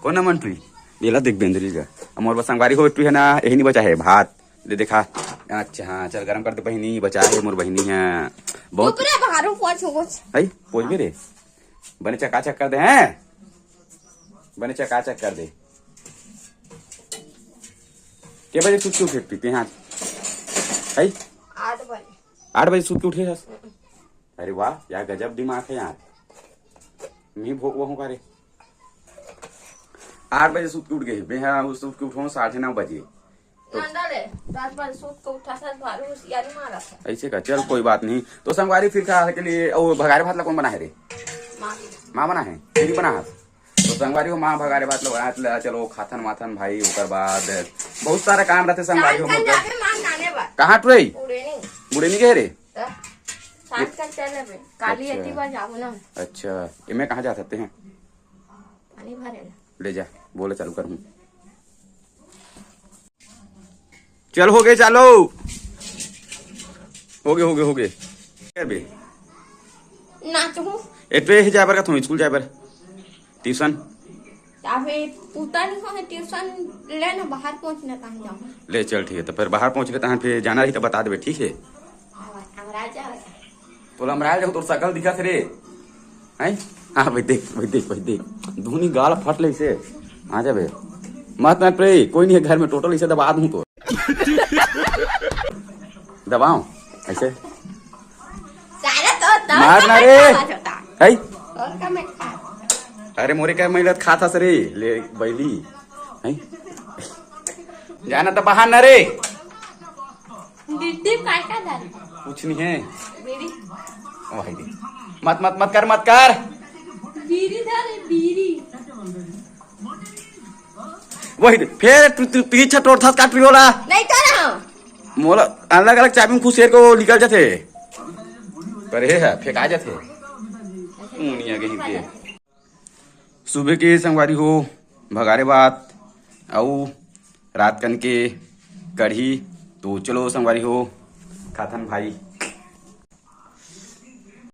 कौन ना मन तुई बेला देख बेंदरी का मोर बस संगवारी हो तू है ना यही नहीं बचा है भात ले देखा। अच्छा हाँ चल गरम कर दे बहनी बचा है मोर बहनी है बहुत है पोछ भी रे बने चकाचक कर दे हैं बने चकाचक कर दे। के बजे सूत के उठे पीते हैं है 8 बजे सूत के उठे। अरे वाह यार गजब दिमाग है यार मैं भोग हूँ का रे 8 बजे सूत के उठ गए मैं सूत के उठा 9:30 बजे ऐसे का चल कोई बात नहीं। तो संगवारी फिर खा के लिए और भगारे भात ला कौन बना है रे माँ बना है तेरी बना है। तो संगवारी को माँ भगारे भात ला बना चलो खाथन माथन भाई उकर बाद बहुत सारा काम रहते संगवारी हो कहाँ टुरई बुढ़े नहीं गए रे। अच्छा इमे कहाँ जा सकते हैं ले जा बोले चालू कर हूँ चल हो गए चलो हो गए एटवे ही जाए पर का तुम स्कूल जाए पर ट्यूशन ले चल ठीक है तो फिर बाहर पहुंच गए फिर जाना रही तो बता दे ठीक है। तो अमराल देखो तो सकल दिखा थे रे हैं हाँ भाई देख धुनी गाल फट ले से आ जा बे मत प्रे कोई नहीं है घर में टोटल इसे दबा दूं तो दबाओ ऐसे मारना रे है अरे मोरे क्या महिला खाता सरे ले बैली है जाना तो बाहर न रे कुछ नहीं है वही दे मत कर वही फिर पीछे टोट था काट पियोला नहीं कर मोला अलग अलग चाबी में खुश को निकल जाते पर है फेंका जाते ऊनिया के सुबह के संगवारी हो भगारे बात आऊ रात कन के कढ़ी तो चलो संगवारी हो खाथन भाई